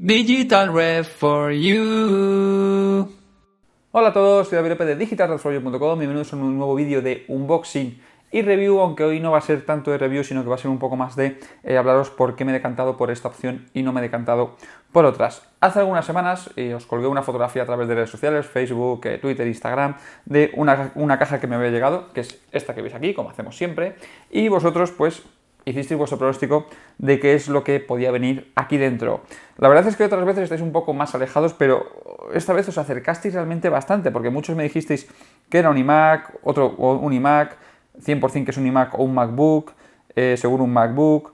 Digital Red for You. Hola a todos, soy David López de digitalredforyou.com. Bienvenidos a un nuevo vídeo de unboxing y review, aunque hoy no va a ser tanto de review, sino que va a ser un poco más de hablaros por qué me he decantado por esta opción y no me he decantado por otras. Hace algunas semanas os colgué una fotografía a través de redes sociales, Facebook, Twitter, Instagram, de una caja que me había llegado, que es esta que veis aquí, como hacemos siempre, y vosotros pues hicisteis vuestro pronóstico de qué es lo que podía venir aquí dentro. La verdad es que otras veces estáis un poco más alejados, pero esta vez os acercasteis realmente bastante, porque muchos me dijisteis que era un iMac, otro un iMac, 100% que es un iMac o un MacBook, seguro un MacBook.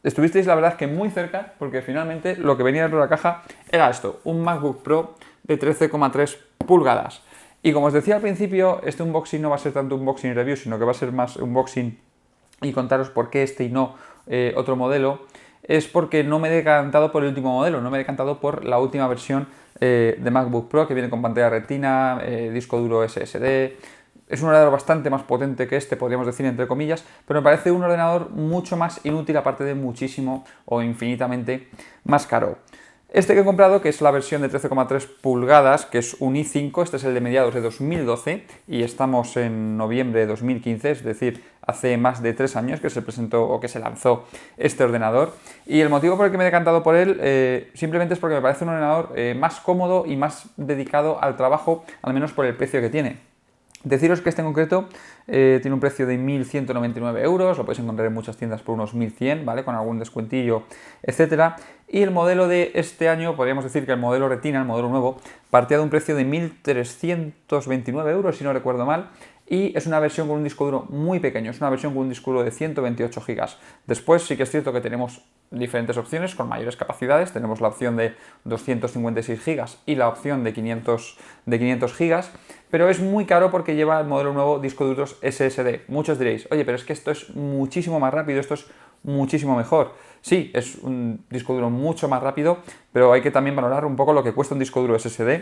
Estuvisteis la verdad que muy cerca, porque finalmente lo que venía dentro de la caja era esto, un MacBook Pro de 13,3 pulgadas. Y como os decía al principio, este unboxing no va a ser tanto unboxing y review, sino que va a ser más unboxing y contaros por qué este y no otro modelo, es porque no me he decantado por el último modelo, no me he decantado por la última versión de MacBook Pro, que viene con pantalla retina, disco duro SSD. Es un ordenador bastante más potente que este, podríamos decir entre comillas, pero me parece un ordenador mucho más inútil, aparte de muchísimo o infinitamente más caro. Este que he comprado, que es la versión de 13,3 pulgadas, que es un i5, este es el de mediados de 2012 y estamos en noviembre de 2015, es decir, hace más de 3 años que se presentó o que se lanzó este ordenador. Y el motivo por el que me he decantado por él simplemente es porque me parece un ordenador más cómodo y más dedicado al trabajo, al menos por el precio que tiene. Deciros que este en concreto tiene un precio de 1.199 euros, lo podéis encontrar en muchas tiendas por unos 1.100, ¿vale? Con algún descuentillo, etcétera. Y el modelo de este año, podríamos decir que el modelo Retina, el modelo nuevo, partía de un precio de 1.329 euros, si no recuerdo mal, y es una versión con un disco duro muy pequeño, es una versión con un disco duro de 128 GB. Después sí que es cierto que tenemos diferentes opciones con mayores capacidades, tenemos la opción de 256 GB y la opción de 500 GB, pero es muy caro porque lleva el modelo nuevo disco duros SSD. Muchos diréis, oye, pero es que esto es muchísimo más rápido, esto es muchísimo mejor. Sí, es un disco duro mucho más rápido, pero hay que también valorar un poco lo que cuesta un disco duro SSD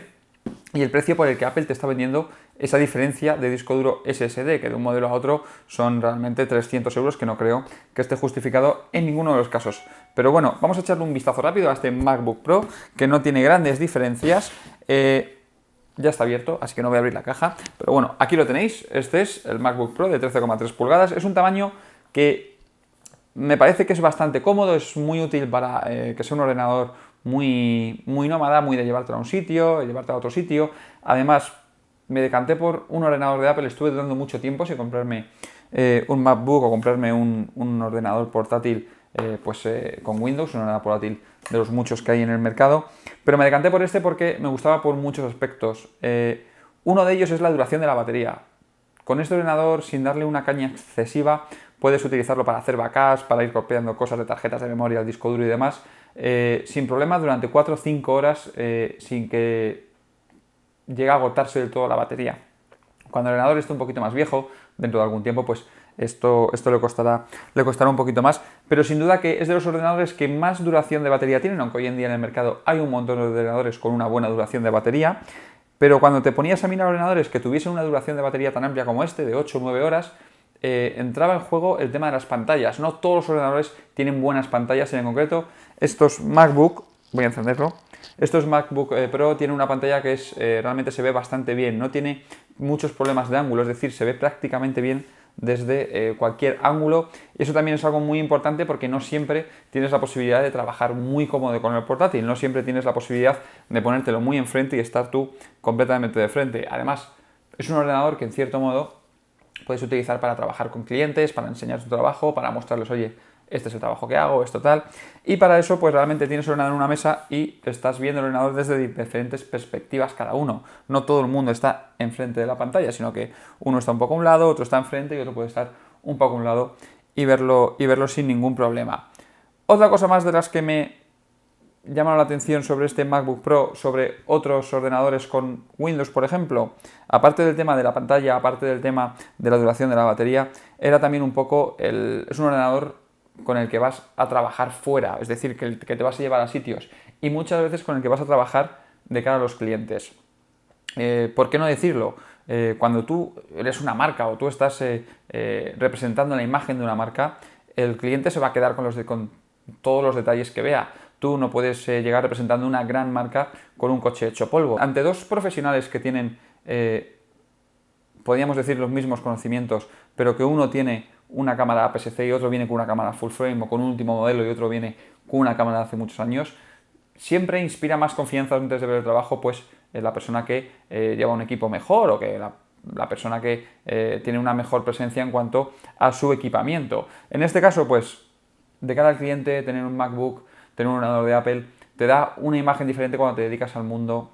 y el precio por el que Apple te está vendiendo esa diferencia de disco duro SSD, que de un modelo a otro son realmente 300 euros, que no creo que esté justificado en ninguno de los casos. Pero bueno, vamos a echarle un vistazo rápido a este MacBook Pro, que no tiene grandes diferencias. Ya está abierto, así que no voy a abrir la caja. Pero bueno, aquí lo tenéis. Este es el MacBook Pro de 13,3 pulgadas. Es un tamaño que me parece que es bastante cómodo, es muy útil para que sea un ordenador muy nómada, muy de llevártelo a un sitio, llevártelo a otro sitio. Además, me decanté por un ordenador de Apple, estuve dudando mucho tiempo si comprarme un MacBook o comprarme un ordenador portátil con Windows, un ordenador portátil de los muchos que hay en el mercado, pero me decanté por este porque me gustaba por muchos aspectos. Uno de ellos es la duración de la batería. Con este ordenador, sin darle una caña excesiva, puedes utilizarlo para hacer backups, para ir copiando cosas de tarjetas de memoria al disco duro y demás, sin problema durante 4 o 5 horas, sin que llegue a agotarse del todo la batería. Cuando el ordenador esté un poquito más viejo, dentro de algún tiempo, pues esto le costará un poquito más, pero sin duda que es de los ordenadores que más duración de batería tienen, aunque hoy en día en el mercado hay un montón de ordenadores con una buena duración de batería. Pero cuando te ponías a mirar ordenadores que tuviesen una duración de batería tan amplia como este, de 8 o 9 horas, entraba en juego el tema de las pantallas. No todos los ordenadores tienen buenas pantallas, en concreto estos MacBook, voy a encenderlo, estos MacBook Pro tienen una pantalla que realmente se ve bastante bien, no tiene muchos problemas de ángulo, es decir, se ve prácticamente bien desde cualquier ángulo, y eso también es algo muy importante porque no siempre tienes la posibilidad de trabajar muy cómodo con el portátil, no siempre tienes la posibilidad de ponértelo muy enfrente y estar tú completamente de frente. Además, es un ordenador que en cierto modo puedes utilizar para trabajar con clientes, para enseñar tu trabajo, para mostrarles, oye, este es el trabajo que hago, esto tal. Y para eso, pues realmente tienes el ordenador en una mesa y estás viendo el ordenador desde diferentes perspectivas cada uno. No todo el mundo está enfrente de la pantalla, sino que uno está un poco a un lado, otro está enfrente y otro puede estar un poco a un lado y verlo sin ningún problema. Otra cosa más de las que me llamaron la atención sobre este MacBook Pro, sobre otros ordenadores con Windows, por ejemplo, aparte del tema de la pantalla, aparte del tema de la duración de la batería, era también un poco es un ordenador con el que vas a trabajar fuera, es decir, que te vas a llevar a sitios, y muchas veces con el que vas a trabajar de cara a los clientes. ¿Por qué no decirlo? Cuando tú eres una marca o tú estás representando la imagen de una marca, el cliente se va a quedar con todos los detalles que vea. tú no puedes llegar representando una gran marca con un coche hecho polvo. Ante dos profesionales que tienen, podríamos decir, los mismos conocimientos, pero que uno tiene una cámara APS-C y otro viene con una cámara full frame o con un último modelo y otro viene con una cámara de hace muchos años, siempre inspira más confianza antes de ver el trabajo, pues la persona que lleva un equipo mejor o que la persona que tiene una mejor presencia en cuanto a su equipamiento. En este caso, pues, de cara al cliente, tener un MacBook, tener un ordenador de Apple, te da una imagen diferente cuando te dedicas al mundo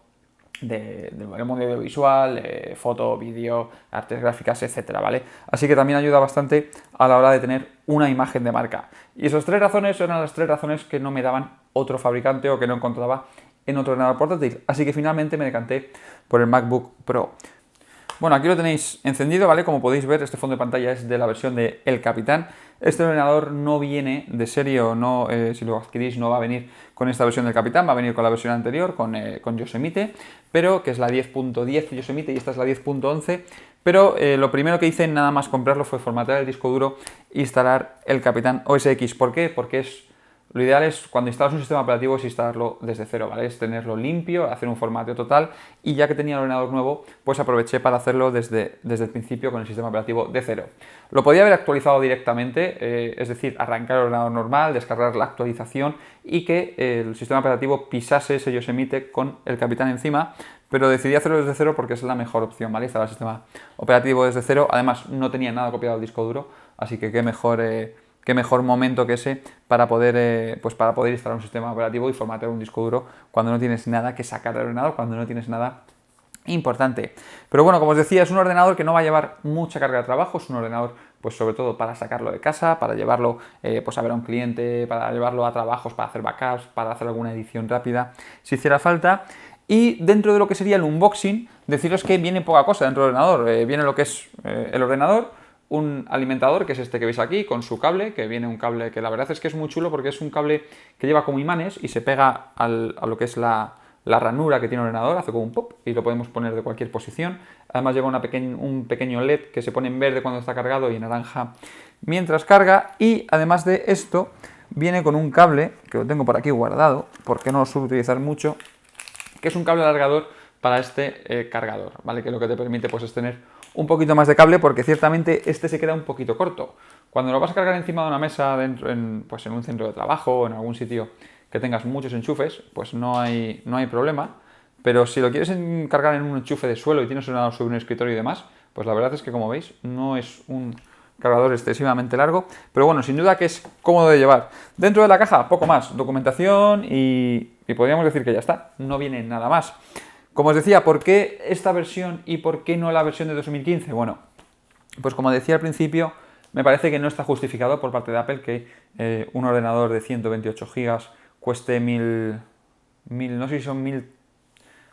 del mundo audiovisual, foto, vídeo, artes gráficas, etcétera, ¿vale? Así que también ayuda bastante a la hora de tener una imagen de marca. Y esas 3 razones eran las 3 razones que no me daban otro fabricante o que no encontraba en otro ordenador portátil. Así que finalmente me decanté por el MacBook Pro. Bueno, aquí lo tenéis encendido, ¿vale? Como podéis ver, este fondo de pantalla es de la versión de El Capitán. Este ordenador no viene de serie o no, si lo adquirís no va a venir con esta versión del Capitán, va a venir con la versión anterior, con Yosemite, pero que es la 10.10 Yosemite y esta es la 10.11. Pero lo primero que hice nada más comprarlo fue formatear el disco duro e instalar el Capitán OS X. ¿Por qué? Porque lo ideal es, cuando instalas un sistema operativo, es instalarlo desde cero, ¿vale? Es tenerlo limpio, hacer un formateo total, y ya que tenía el ordenador nuevo, pues aproveché para hacerlo desde el principio con el sistema operativo de cero. Lo podía haber actualizado directamente, es decir, arrancar el ordenador normal, descargar la actualización y que el sistema operativo pisase ese Yosemite con el Capitán encima, pero decidí hacerlo desde cero porque es la mejor opción, ¿vale? Instalar el sistema operativo desde cero. Además, no tenía nada copiado al disco duro, así que qué mejor momento que ese para poder instalar un sistema operativo y formatear un disco duro cuando no tienes nada que sacar del ordenador, cuando no tienes nada importante. Pero bueno, como os decía, es un ordenador que no va a llevar mucha carga de trabajo, es un ordenador pues sobre todo para sacarlo de casa, para llevarlo pues a ver a un cliente, para llevarlo a trabajos, para hacer backups, para hacer alguna edición rápida si hiciera falta. Y dentro de lo que sería el unboxing, deciros que viene poca cosa dentro del ordenador. Viene lo que es el ordenador, un alimentador, que es este que veis aquí, con su cable, que viene un cable que la verdad es que es muy chulo porque es un cable que lleva como imanes y se pega a lo que es la ranura que tiene el ordenador, hace como un pop y lo podemos poner de cualquier posición. Además lleva un pequeño LED que se pone en verde cuando está cargado y en naranja mientras carga, y además de esto viene con un cable, que lo tengo por aquí guardado porque no lo suelo utilizar mucho, que es un cable alargador para este cargador, ¿vale? Que lo que te permite pues es tener un poquito más de cable, porque ciertamente este se queda un poquito corto. Cuando lo vas a cargar encima de una mesa pues en un centro de trabajo o en algún sitio que tengas muchos enchufes, pues no hay problema. Pero si lo quieres cargar en un enchufe de suelo y tienes un sobre un escritorio y demás, pues la verdad es que, como veis, no es un cargador excesivamente largo, pero bueno, sin duda que es cómodo de llevar. Dentro de la caja, poco más, documentación y podríamos decir que ya está, no viene nada más. Como os decía, ¿por qué esta versión y por qué no la versión de 2015? Bueno, pues como decía al principio, me parece que no está justificado por parte de Apple que un ordenador de 128 GB cueste no sé si son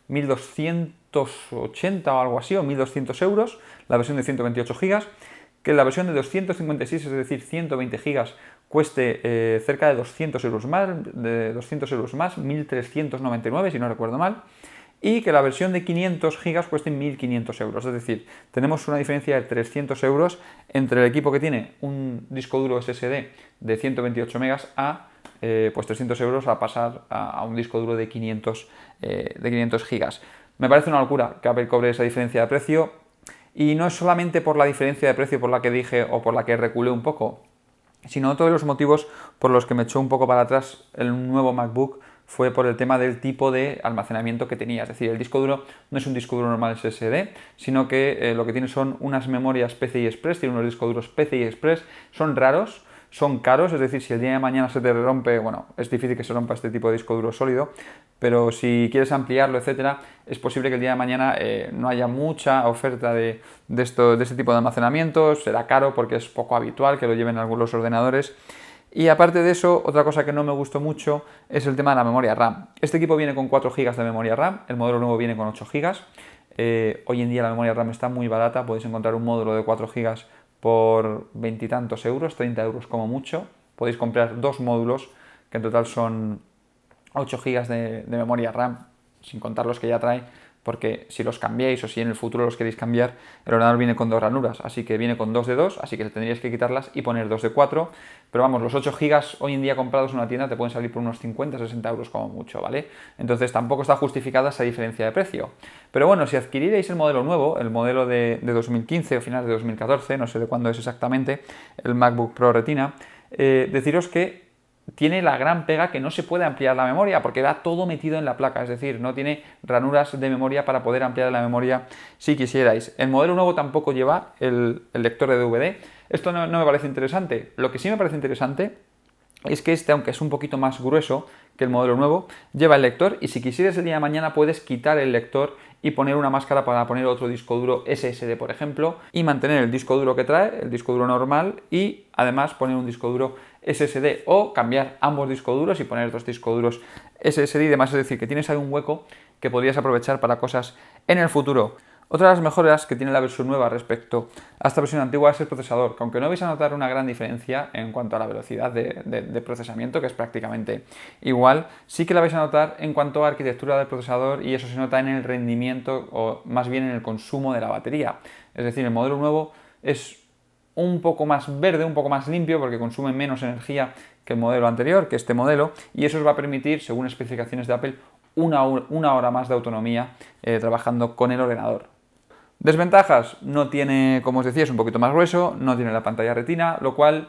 1.280 o algo así, o 1.200 euros, la versión de 128 GB, que la versión de 256, es decir, 120 GB, cueste cerca de 200 euros más, 1.399 si no recuerdo mal, y que la versión de 500 GB cueste 1.500 euros. Es decir, tenemos una diferencia de 300 euros entre el equipo que tiene un disco duro SSD de 128 megas a pues 300 euros a pasar a un disco duro de 500 gigas. Me parece una locura que Apple cobre esa diferencia de precio, y no es solamente por la diferencia de precio por la que dije o por la que reculé un poco, sino todos los motivos por los que me echó un poco para atrás el nuevo MacBook fue por el tema del tipo de almacenamiento que tenía. Es decir, el disco duro no es un disco duro normal SSD, sino que lo que tiene son unas memorias PCI Express, tiene unos discos duros PCI Express, son raros, son caros, es decir, si el día de mañana se te rompe, bueno, es difícil que se rompa este tipo de disco duro sólido, pero si quieres ampliarlo, etcétera, es posible que el día de mañana no haya mucha oferta de este tipo de almacenamiento, será caro porque es poco habitual que lo lleven algunos ordenadores. Y aparte de eso, otra cosa que no me gustó mucho es el tema de la memoria RAM. Este equipo viene con 4 GB de memoria RAM, el modelo nuevo viene con 8 GB. Hoy en día la memoria RAM está muy barata, podéis encontrar un módulo de 4 GB por 20 y tantos euros, 30 euros como mucho. Podéis comprar 2 módulos, que en total son 8 GB de memoria RAM, sin contar los que ya trae, porque si los cambiáis o si en el futuro los queréis cambiar, el ordenador viene con 2 ranuras, así que viene con 2 de 2, así que tendríais que quitarlas y poner 2 de 4, pero vamos, los 8 GB hoy en día comprados en una tienda te pueden salir por unos 50-60 euros como mucho, ¿vale? Entonces tampoco está justificada esa diferencia de precio. Pero bueno, si adquiriréis el modelo nuevo, el modelo de 2015 o finales de 2014, no sé de cuándo es exactamente, el MacBook Pro Retina, deciros que tiene la gran pega que no se puede ampliar la memoria porque va todo metido en la placa, es decir, no tiene ranuras de memoria para poder ampliar la memoria si quisierais. El modelo nuevo tampoco lleva el lector de DVD. Esto no me parece interesante. Lo que sí me parece interesante es que este, aunque es un poquito más grueso que el modelo nuevo, lleva el lector y si quisieras el día de mañana puedes quitar el lector y poner una máscara para poner otro disco duro SSD, por ejemplo, y mantener el disco duro que trae, el disco duro normal, y además poner un disco duro SSD o cambiar ambos discos duros y poner 2 discos duros SSD y demás, es decir, que tienes ahí un hueco que podrías aprovechar para cosas en el futuro. Otra de las mejoras que tiene la versión nueva respecto a esta versión antigua es el procesador, que aunque no vais a notar una gran diferencia en cuanto a la velocidad de procesamiento, que es prácticamente igual, sí que la vais a notar en cuanto a arquitectura del procesador y eso se nota en el rendimiento o más bien en el consumo de la batería. Es decir, el modelo nuevo es un poco más verde, un poco más limpio porque consume menos energía que el modelo anterior, que este modelo, y eso os va a permitir, según especificaciones de Apple, una hora más de autonomía trabajando con el ordenador. Desventajas, no tiene, como os decía, es un poquito más grueso, no tiene la pantalla retina, lo cual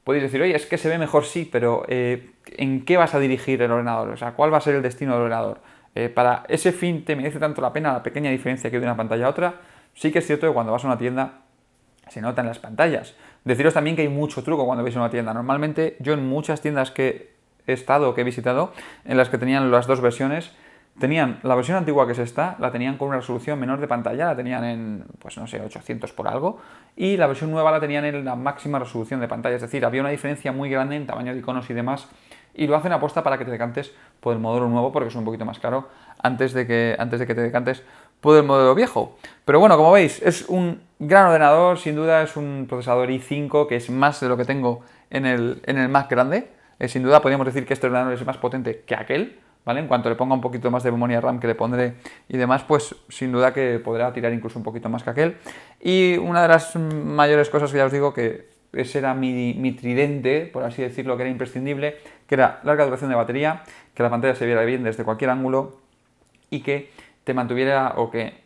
podéis decir, oye, es que se ve mejor, sí, pero ¿en qué vas a dirigir el ordenador? O sea, ¿cuál va a ser el destino del ordenador? Para ese fin, ¿te merece tanto la pena la pequeña diferencia que hay de una pantalla a otra? Sí que es cierto que cuando vas a una tienda se nota en las pantallas. Deciros también que hay mucho truco cuando vais a una tienda. Normalmente yo en muchas tiendas que he estado, que he visitado, en las que tenían las 2 versiones, tenían la versión antigua que es esta, la tenían con una resolución menor de pantalla, la tenían en, pues no sé, 800 por algo, y la versión nueva la tenían en la máxima resolución de pantalla, es decir, había una diferencia muy grande en tamaño de iconos y demás, y lo hacen aposta para que te decantes por el modelo nuevo, porque es un poquito más caro, antes de que te decantes por el modelo viejo. Pero bueno, como veis, es un gran ordenador, sin duda es un procesador i5, que es más de lo que tengo en el Mac grande, sin duda podríamos decir que este ordenador es más potente que aquel, ¿vale? En cuanto le ponga un poquito más de memoria RAM que le pondré y demás, pues sin duda que podrá tirar incluso un poquito más que aquel. Y una de las mayores cosas que ya os digo que ese era mi tridente, por así decirlo, que era imprescindible, que era larga duración de batería, que la pantalla se viera bien desde cualquier ángulo y que te mantuviera o que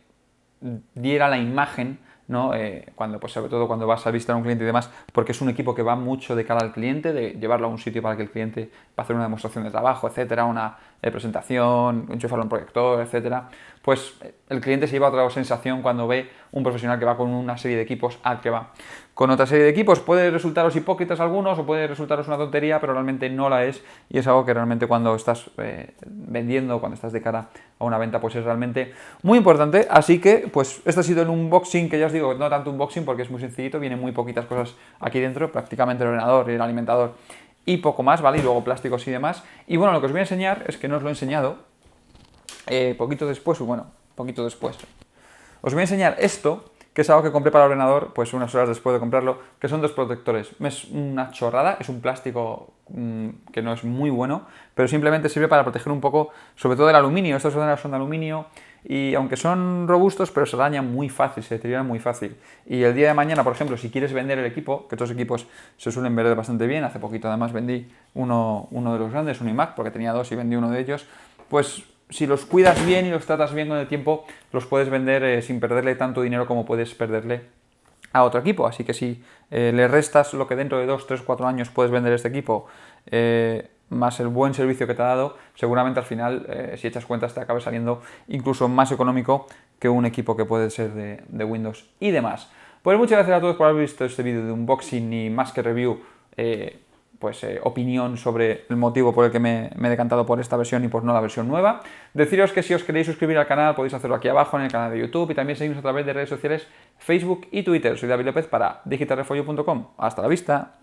diera la imagen, ¿no? Cuando, pues sobre todo cuando vas a visitar a un cliente y demás, porque es un equipo que va mucho de cara al cliente, de llevarlo a un sitio para que el cliente va a hacer una demostración de trabajo, etcétera, una presentación, enchufarlo en un proyector, etcétera, pues el cliente se lleva otra sensación cuando ve un profesional que va con una serie de equipos al que va con otra serie de equipos. Puede resultaros hipócritas algunos o puede resultaros una tontería, pero realmente no la es y es algo que realmente cuando estás vendiendo, cuando estás de cara a una venta, pues es realmente muy importante. Así que, pues este ha sido el unboxing, que ya os digo, no tanto unboxing porque es muy sencillito, vienen muy poquitas cosas aquí dentro, prácticamente el ordenador y el alimentador y poco más, ¿vale? Y luego plásticos y demás. Y bueno, lo que os voy a enseñar es que no os lo he enseñado poquito después. Os voy a enseñar esto, que es algo que compré para el ordenador, pues unas horas después de comprarlo, que son 2 protectores. Es una chorrada, es un plástico que no es muy bueno, pero simplemente sirve para proteger un poco, sobre todo el aluminio. Estos ordenadores son de aluminio y aunque son robustos, pero se dañan muy fácil, se deterioran muy fácil. Y el día de mañana, por ejemplo, si quieres vender el equipo, que estos equipos se suelen vender bastante bien, hace poquito además vendí uno de los grandes, un iMac, porque tenía 2 y vendí uno de ellos, pues si los cuidas bien y los tratas bien con el tiempo, los puedes vender sin perderle tanto dinero como puedes perderle a otro equipo. Así que si le restas lo que dentro de 2, 3, 4 años puedes vender este equipo, más el buen servicio que te ha dado, seguramente al final, si echas cuentas, te acabe saliendo incluso más económico que un equipo que puede ser de Windows y demás. Pues muchas gracias a todos por haber visto este vídeo de unboxing y más que review, opinión sobre el motivo por el que me he decantado por esta versión y por no la versión nueva. Deciros que si os queréis suscribir al canal podéis hacerlo aquí abajo en el canal de YouTube y también seguimos a través de redes sociales Facebook y Twitter. Soy David López para digitalrefollo.com. Hasta la vista.